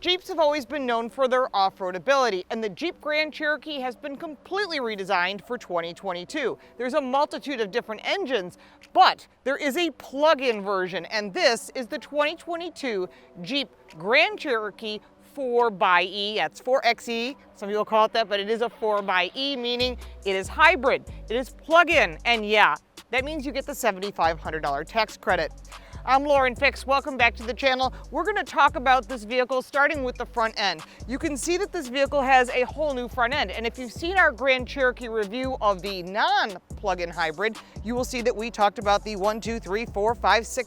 Jeeps have always been known for their off-road ability, and the Jeep Grand Cherokee has been completely redesigned for 2022. There's a multitude of different engines, but there is a plug-in version, and this is the 2022 Jeep Grand Cherokee 4xe. That's 4xe. Some people call it that, but it is a 4xe, meaning it is hybrid. It is plug-in, and yeah, that means you get the $7,500 tax credit. I'm Lauren Fix. Welcome back to the channel. We're going to talk about this vehicle starting with the front end. You can see that this vehicle has a whole new front end, and if you've seen our Grand Cherokee review of the non-plug-in hybrid, you will see that we talked about the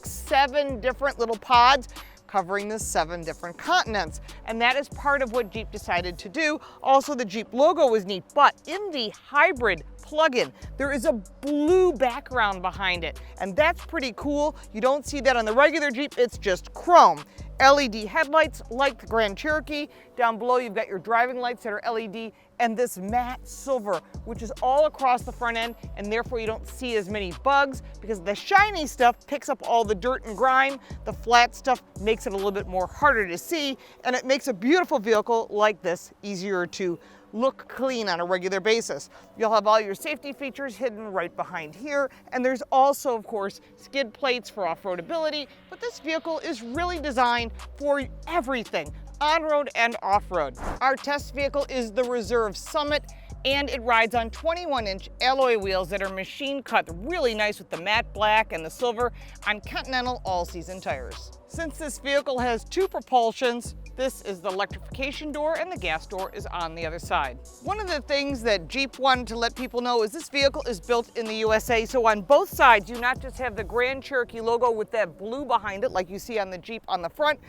7 different little pods covering the 7 different continents. And that is part of what Jeep decided to do. Also, the Jeep logo was neat, but in the hybrid plug-in, there is a blue background behind it, and that's pretty cool. You don't see that on the regular Jeep, it's just chrome. LED headlights like the Grand Cherokee. Down below you've got your driving lights that are LED, and this matte silver, which is all across the front end, and therefore you don't see as many bugs because the shiny stuff picks up all the dirt and grime. The flat stuff makes it a little bit more harder to see, and it makes a beautiful vehicle like this easier to look clean on a regular basis. You'll have all your safety features hidden right behind here, and there's also, of course, skid plates for off-road ability, but this vehicle is really designed for everything, on-road and off-road. Our test vehicle is the Reserve Summit, and it rides on 21-inch alloy wheels that are machine cut really nice with the matte black and the silver on Continental all-season tires. Since this vehicle has 2 propulsions, this is the electrification door and the gas door is on the other side. One of the things that Jeep wanted to let people know is this vehicle is built in the USA, so on both sides you not just have the Grand Cherokee logo with that blue behind it like you see on the Jeep on the front,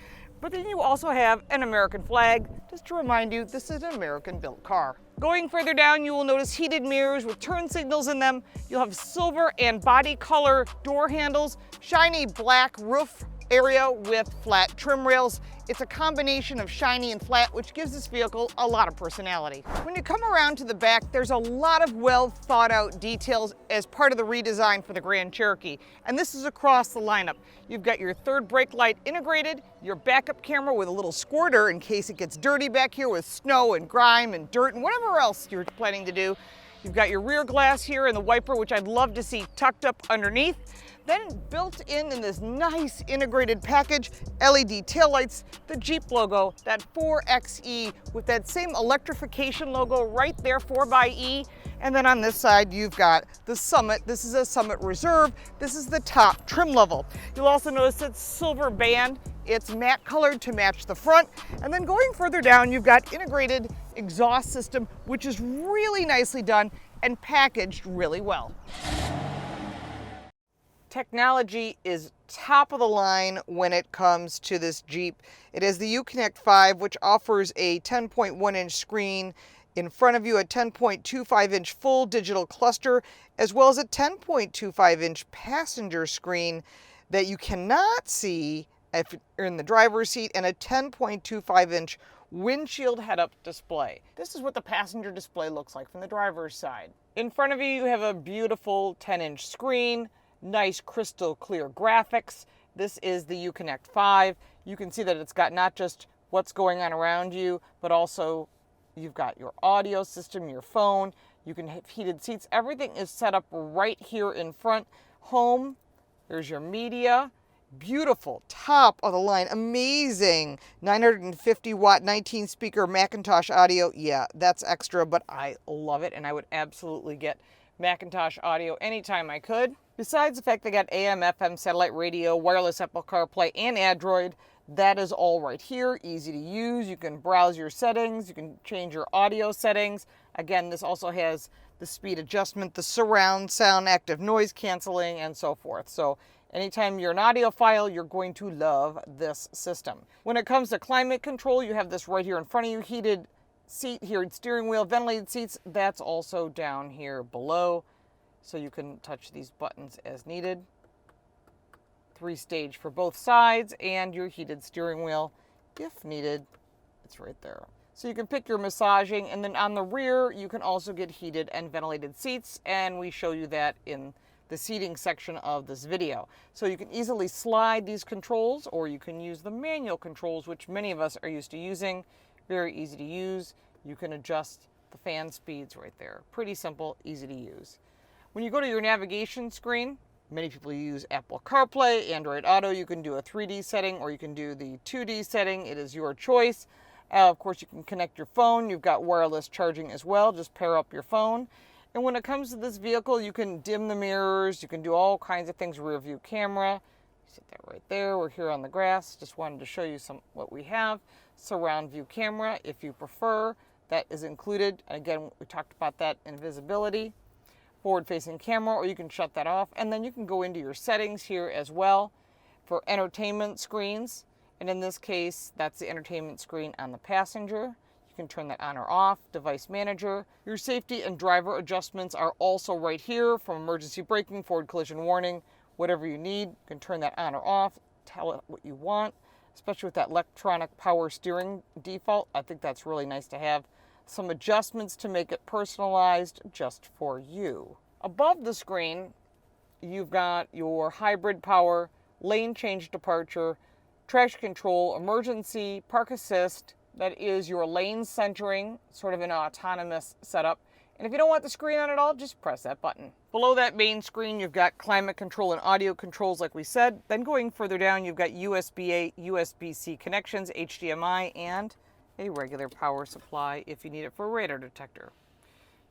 but then you also have an American flag, just to remind you this is an American-built car. Going further down, you will notice heated mirrors with turn signals in them. You'll have silver and body color door handles, shiny black roof area with flat trim rails. It's a combination of shiny and flat, which gives this vehicle a lot of personality. When you come around to the back, there's a lot of well thought out details as part of the redesign for the Grand Cherokee, and this is across the lineup. You've got your third brake light integrated, your backup camera with a little squirter in case it gets dirty back here with snow and grime and dirt and whatever else you're planning to do. You've got your rear glass here and the wiper, which I'd love to see tucked up underneath. Then built in this nice integrated package, LED taillights, the Jeep logo, that 4xe with that same electrification logo right there, 4xe. And then on this side, you've got the Summit. This is a Summit Reserve. This is the top trim level. You'll also notice it's silver band. It's matte colored to match the front. And then going further down, you've got integrated exhaust system, which is really nicely done and packaged really well. Technology is top of the line when it comes to this Jeep. It is the Uconnect 5, which offers a 10.1-inch screen in front of you, a 10.25-inch full digital cluster, as well as a 10.25-inch passenger screen that you cannot see if you're in the driver's seat, and a 10.25-inch windshield head-up display. This is what the passenger display looks like from the driver's side. In front of you, you have a beautiful 10-inch screen, nice crystal clear graphics. This is the Uconnect 5. You can see that it's got not just what's going on around you, but also you've got your audio system, your phone, you can have heated seats. Everything is set up right here in front. Home, there's your media. Beautiful, top of the line, amazing 950 watt 19 speaker Macintosh audio. Yeah, that's extra, but I love it, and I would absolutely get Macintosh audio anytime I could. Besides the fact they got AM, FM, satellite radio, wireless Apple CarPlay, and Android, that is all right here, easy to use. You can browse your settings, you can change your audio settings. Again, this also has the speed adjustment, the surround sound, active noise canceling, and so forth. So anytime you're an audiophile, you're going to love this system. When it comes to climate control, you have this right here in front of you, heated seat, heated steering wheel, ventilated seats. That's also down here below, so you can touch these buttons as needed. 3-stage for both sides, and your heated steering wheel, if needed, it's right there. So you can pick your massaging, and then on the rear, you can also get heated and ventilated seats, and we show you that in the seating section of this video. So you can easily slide these controls, or you can use the manual controls, which many of us are used to using. Very easy to use. You can adjust the fan speeds right there. Pretty simple, easy to use. When you go to your navigation screen, many people use Apple CarPlay, Android Auto. You can do a 3D setting or you can do the 2D setting. It is your choice. Of course, you can connect your phone. You've got wireless charging as well. Just pair up your phone. And when it comes to this vehicle, you can dim the mirrors. You can do all kinds of things. Rear view camera. You see that right there. We're here on the grass. Just wanted to show you what we have. Surround view camera, if you prefer. That is included. Again, we talked about that in visibility. Forward-facing camera, or you can shut that off. And then you can go into your settings here as well for entertainment screens. And in this case, that's the entertainment screen on the passenger. You can turn that on or off. Device manager. Your safety and driver adjustments are also right here, from emergency braking, forward collision warning, whatever you need. You can turn that on or off, tell it what you want, especially with that electronic power steering default. I think that's really nice to have. Some adjustments to make it personalized just for you. Above the screen, you've got your hybrid power, lane change departure, traction control, emergency, park assist. That is your lane centering, sort of an autonomous setup. And if you don't want the screen on at all, just press that button. Below that main screen, you've got climate control and audio controls, like we said. Then going further down, you've got USB-A, USB-C connections, HDMI, and a regular power supply if you need it for a radar detector.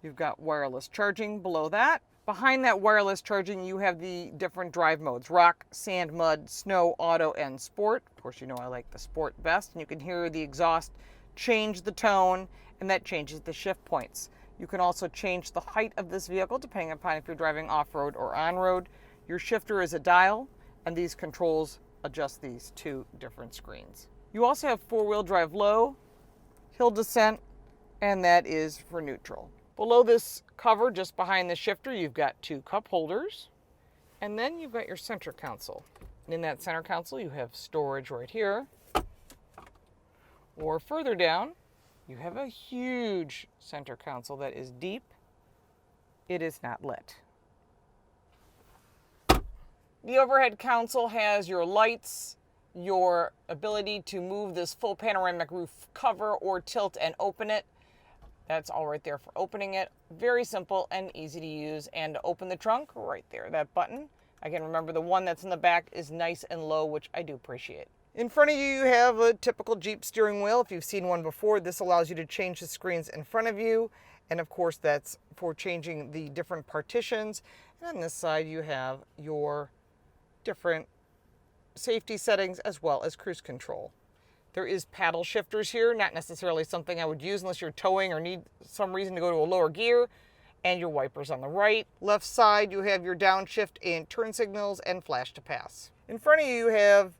You've got wireless charging below that. Behind that wireless charging, you have the different drive modes: rock, sand, mud, snow, auto, and sport. Of course, you know I like the sport best. And you can hear the exhaust change the tone, and that changes the shift points. You can also change the height of this vehicle depending upon if you're driving off-road or on-road. Your shifter is a dial, and these controls adjust these two different screens. You also have four-wheel drive low, hill descent, and that is for neutral. Below this cover, just behind the shifter, you've got two cup holders, and then you've got your center console. And in that center console, you have storage right here. Or further down, you have a huge center console that is deep. It is not lit. The overhead console has your lights, your ability to move this full panoramic roof cover or tilt and open it. That's all right there for opening it. Very simple and easy to use. And to open the trunk, right there, that button. Again, remember the one that's in the back is nice and low, which I do appreciate. In front of you, you have a typical Jeep steering wheel. If you've seen one before, this allows you to change the screens in front of you. And of course, that's for changing the different partitions. And on this side, you have your different safety settings as well as cruise control. There is paddle shifters here, not necessarily something I would use unless you're towing or need some reason to go to a lower gear. And your wipers on the right. Left side, you have your downshift and turn signals and flash to pass. In front of you, you have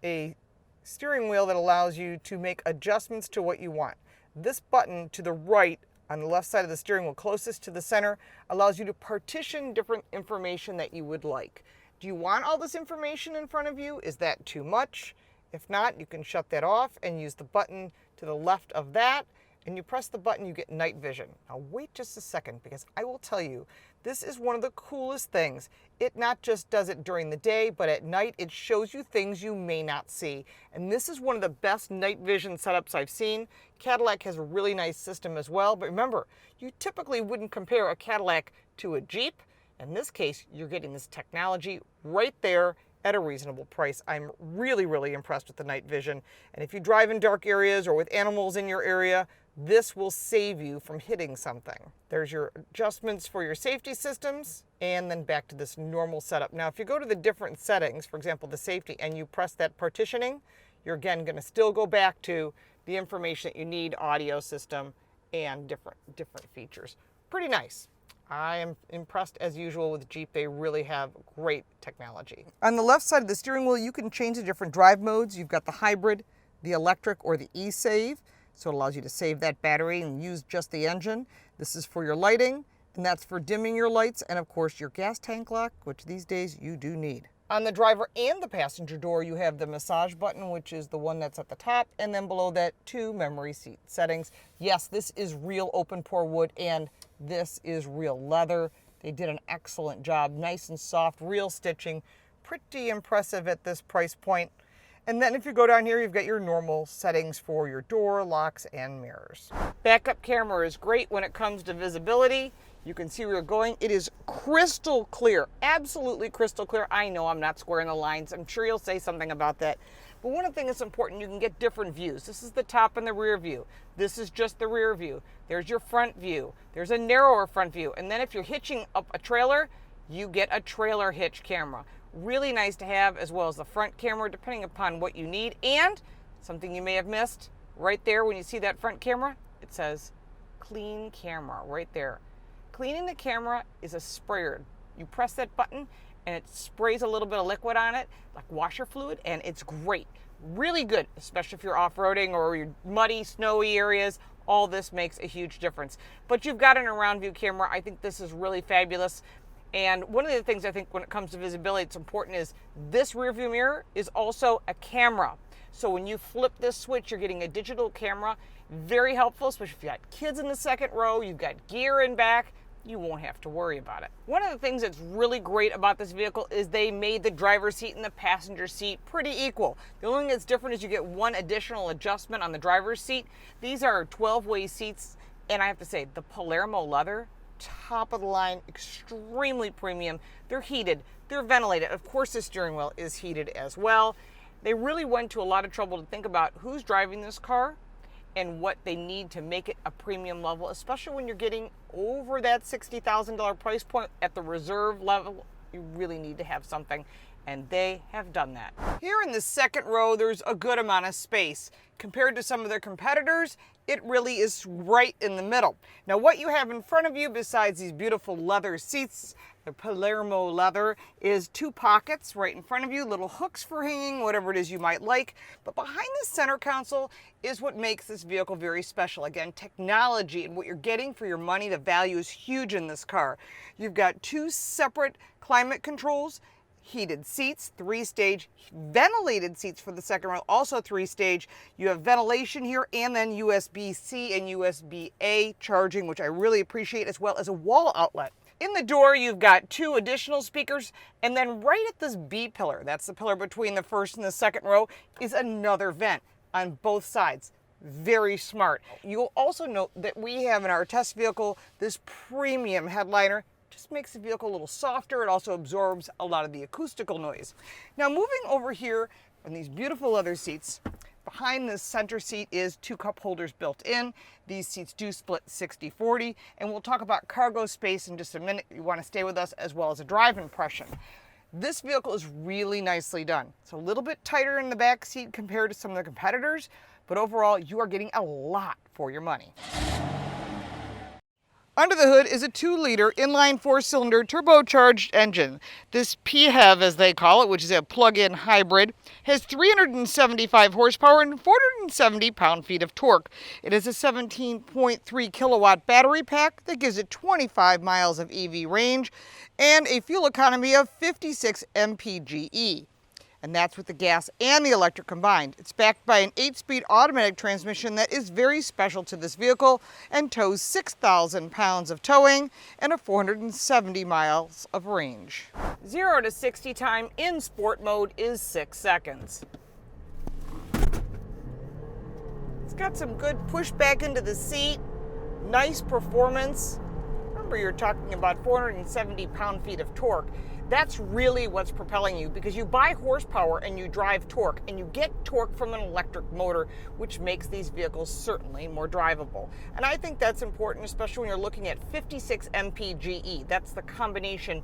a steering wheel that allows you to make adjustments to what you want. This button to the right on the left side of the steering wheel, closest to the center, allows you to partition different information that you would like. Do you want all this information in front of you? Is that too much? If not, you can shut that off and use the button to the left of that. And you press the button, you get night vision. Now wait just a second, because I will tell you, this is one of the coolest things. It not just does it during the day, but at night it shows you things you may not see. And this is one of the best night vision setups I've seen. Cadillac has a really nice system as well, but remember, you typically wouldn't compare a Cadillac to a Jeep. In this case, you're getting this technology right there at a reasonable price. I'm really, really impressed with the night vision. And if you drive in dark areas or with animals in your area, this will save you from hitting something. There's your adjustments for your safety systems, and then back to this normal setup. Now, if you go to the different settings, for example, the safety, and you press that partitioning, you're again going to still go back to the information that you need, audio system, and different features. Pretty nice. I am impressed as usual with Jeep. They really have great technology. On the left side of the steering wheel, you can change the different drive modes. You've got the hybrid, the electric, or the e-save. So it allows you to save that battery and use just the engine. This is for your lighting, and that's for dimming your lights, and of course your gas tank lock, which these days you do need. On the driver and the passenger door, you have the massage button, which is the one that's at the top, and then below that, 2 memory seat settings. Yes, this is real open pore wood, and this is real leather. They did an excellent job, nice and soft, real stitching, pretty impressive at this price point. And then if you go down here, you've got your normal settings for your door, locks, and mirrors. Backup camera is great when it comes to visibility. You can see where you're going. It is crystal clear, absolutely crystal clear. I know I'm not squaring the lines. I'm sure you'll say something about that. But one of the things that's important, you can get different views. This is the top and the rear view. This is just the rear view. There's your front view. There's a narrower front view. And then if you're hitching up a trailer, you get a trailer hitch camera. Really nice to have, as well as the front camera, depending upon what you need. And something you may have missed, right there when you see that front camera, it says clean camera right there. Cleaning the camera is a sprayer. You press that button and it sprays a little bit of liquid on it, like washer fluid, and it's great. Really good, especially if you're off-roading or you're muddy, snowy areas. All this makes a huge difference. But you've got an around view camera. I think this is really fabulous. And one of the things I think when it comes to visibility, it's important is this rear view mirror is also a camera. So when you flip this switch, you're getting a digital camera. Very helpful, especially if you got kids in the second row, you've got gear in back. You won't have to worry about it. One of the things that's really great about this vehicle is they made the driver's seat and the passenger seat pretty equal. The only thing that's different is you get one additional adjustment on the driver's seat. These are 12-way seats, and I have to say, the Palermo leather, top of the line, extremely premium. They're heated, they're ventilated. Of course, the steering wheel is heated as well. They really went to a lot of trouble to think about who's driving this car and what they need to make it a premium level, especially when you're getting over that $60,000 price point at the reserve level. You really need to have something, and they have done that. Here in the second row, there's a good amount of space. Compared to some of their competitors, it really is right in the middle. Now, what you have in front of you, besides these beautiful leather seats, the Palermo leather, is two pockets right in front of you, little hooks for hanging, whatever it is you might like. But behind the center console is what makes this vehicle very special. Again, technology and what you're getting for your money, the value is huge in this car. You've got two separate climate controls, heated seats, 3-stage ventilated seats for the second row, also 3-stage. You have ventilation here, and then USB-C and USB-A charging, which I really appreciate, as well as a wall outlet. In the door, you've got two additional speakers, and then right at this B pillar, that's the pillar between the first and the second row, is another vent on both sides. Very smart. You'll also note that we have in our test vehicle this premium headliner. Just makes the vehicle a little softer. It also absorbs a lot of the acoustical noise. Now, moving over here on these beautiful leather seats, behind the center seat is two cup holders built in. These seats do split 60-40, and we'll talk about cargo space in just a minute. You want to stay with us, as well as a drive impression. This vehicle is really nicely done. It's a little bit tighter in the back seat compared to some of the competitors, but overall, you are getting a lot for your money. Under the hood is a 2-liter inline 4-cylinder turbocharged engine. This PHEV, as they call it, which is a plug-in hybrid, has 375 horsepower and 470 pound-feet of torque. It has a 17.3 kilowatt battery pack that gives it 25 miles of EV range and a fuel economy of 56 mpge. And that's with the gas and the electric combined. It's backed by an 8-speed automatic transmission that is very special to this vehicle and tows 6,000 pounds of towing and a 470 miles of range. 0 to 60 time in sport mode is 6 seconds. It's got some good push back into the seat, nice performance. Remember, you're talking about 470 pound-feet of torque. That's really what's propelling you, because you buy horsepower and you drive torque, and you get torque from an electric motor, which makes these vehicles certainly more drivable. And I think that's important, especially when you're looking at 56 mpge. That's the combination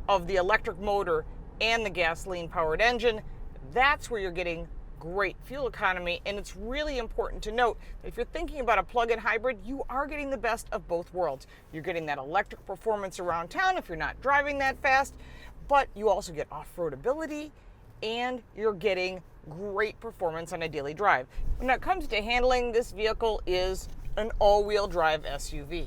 of the electric motor and the gasoline-powered engine. That's where you're getting great fuel economy, and it's really important to note that if you're thinking about a plug-in hybrid, you are getting the best of both worlds. You're getting that electric performance around town if you're not driving that fast, but you also get off-road ability, and you're getting great performance on a daily drive. When it comes to handling, this vehicle is an all-wheel drive SUV.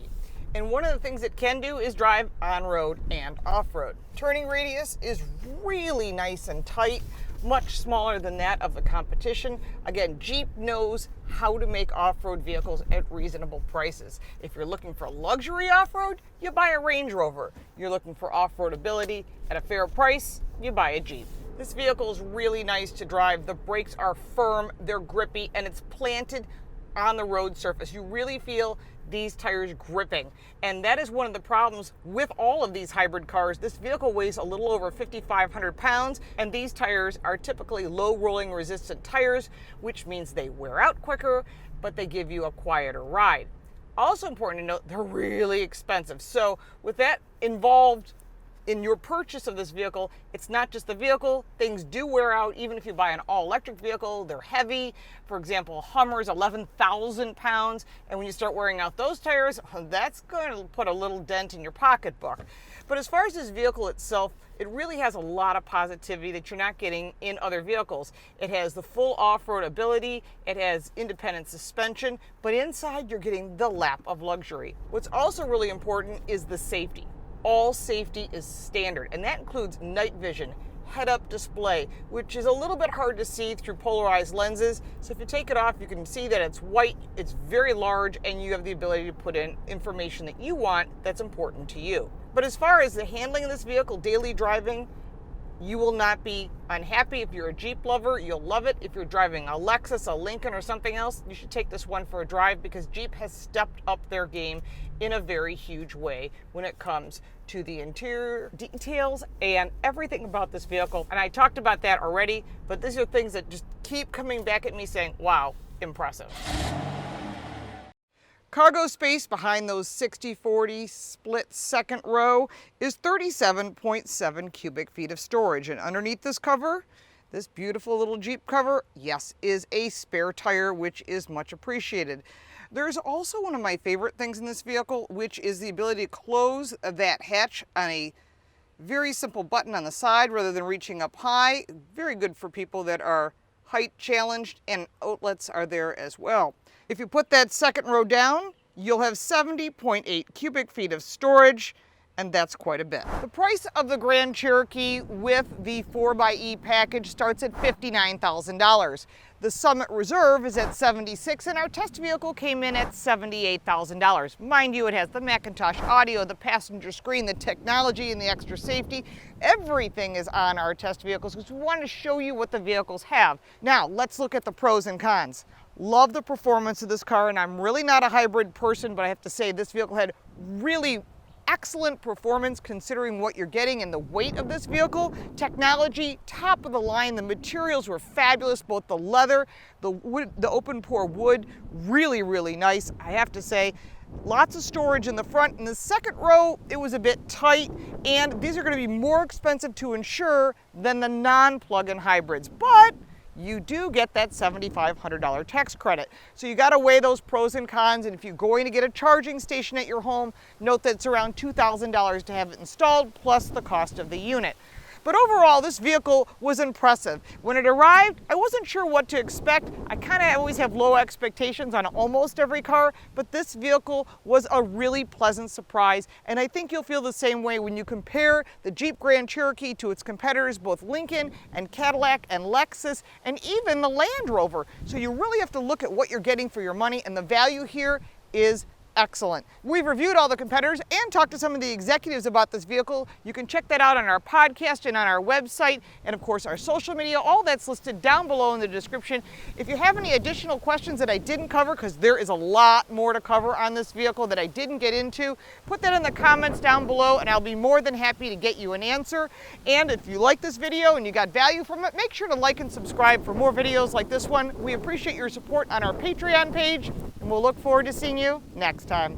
And one of the things it can do is drive on-road and off-road. Turning radius is really nice and tight. much smaller than that of the competition. Again, Jeep knows how to make off-road vehicles at reasonable prices. If you're looking for luxury off-road, you buy a Range Rover. You're looking for off-road ability at a fair price, you buy a Jeep. This vehicle is really nice to drive. The brakes are firm, they're grippy, and it's planted on the road surface. You really feel these tires gripping. And that is one of the problems with all of these hybrid cars. This vehicle weighs a little over 5,500 pounds, and these tires are typically low rolling resistant tires, which means they wear out quicker, but they give you a quieter ride. Also important to note, they're really expensive. So with that involved in your purchase of this vehicle, it's not just the vehicle. Things do wear out, even if you buy an all-electric vehicle. They're heavy. For example, Hummer's 11,000 pounds, and when you start wearing out those tires, that's going to put a little dent in your pocketbook. But as far as this vehicle itself, it really has a lot of positivity that you're not getting in other vehicles. It has the full off-road ability, it has independent suspension, but inside you're getting the lap of luxury. What's also really important is the safety. All safety is standard, and that includes night vision, head-up display, which is a little bit hard to see through polarized lenses. So if you take it off, you can see that it's white, it's very large, and you have the ability to put in information that you want that's important to you. But as far as the handling of this vehicle, daily driving, you will not be unhappy. If you're a Jeep lover, you'll love it. If you're driving a Lexus, a Lincoln, or something else, you should take this one for a drive, because Jeep has stepped up their game in a very huge way when it comes to the interior details and everything about this vehicle. And I talked about that already, but these are things that just keep coming back at me saying, wow, impressive. Cargo space behind those 60-40 split second row is 37.7 cubic feet of storage. And underneath this cover, this beautiful little Jeep cover, yes, is a spare tire, which is much appreciated. There's also one of my favorite things in this vehicle, which is the ability to close that hatch on a very simple button on the side rather than reaching up high. Very good for people that are height challenged, and outlets are there as well. If you put that second row down, you'll have 70.8 cubic feet of storage, and that's quite a bit. The price of the Grand Cherokee with the 4xe package starts at $59,000. The Summit Reserve is at $76,000, and our test vehicle came in at $78,000. Mind you, it has the Macintosh audio, the passenger screen, the technology, and the extra safety. Everything is on our test vehicles because we want to show you what the vehicles have. Now, let's look at the pros and cons. Love the performance of this car, and I'm really not a hybrid person, but I have to say this vehicle had really excellent performance considering what you're getting and the weight of this vehicle. Technology, top of the line. The materials were fabulous, both the leather, the wood, the open pore wood, really, really nice. I have to say, lots of storage in the front. In the second row, it was a bit tight, and these are going to be more expensive to insure than the non-plug-in hybrids, but you do get that $7,500 tax credit. So you got to weigh those pros and cons, and if you're going to get a charging station at your home, note that it's around $2,000 to have it installed, plus the cost of the unit. But overall, this vehicle was impressive. When it arrived, I wasn't sure what to expect. I kind of always have low expectations on almost every car, but this vehicle was a really pleasant surprise, and I think you'll feel the same way when you compare the Jeep Grand Cherokee to its competitors, both Lincoln and Cadillac and Lexus, and even the Land Rover. So you really have to look at what you're getting for your money, and the value here is excellent. We've reviewed all the competitors and talked to some of the executives about this vehicle. You can check that out on our podcast and on our website, and of course our social media. All that's listed down below in the description. If you have any additional questions that I didn't cover, because there is a lot more to cover on this vehicle that I didn't get into, put that in the comments down below and I'll be more than happy to get you an answer. And if you like this video and you got value from it, make sure to like and subscribe for more videos like this one. We appreciate your support on our Patreon page, and we'll look forward to seeing you next time.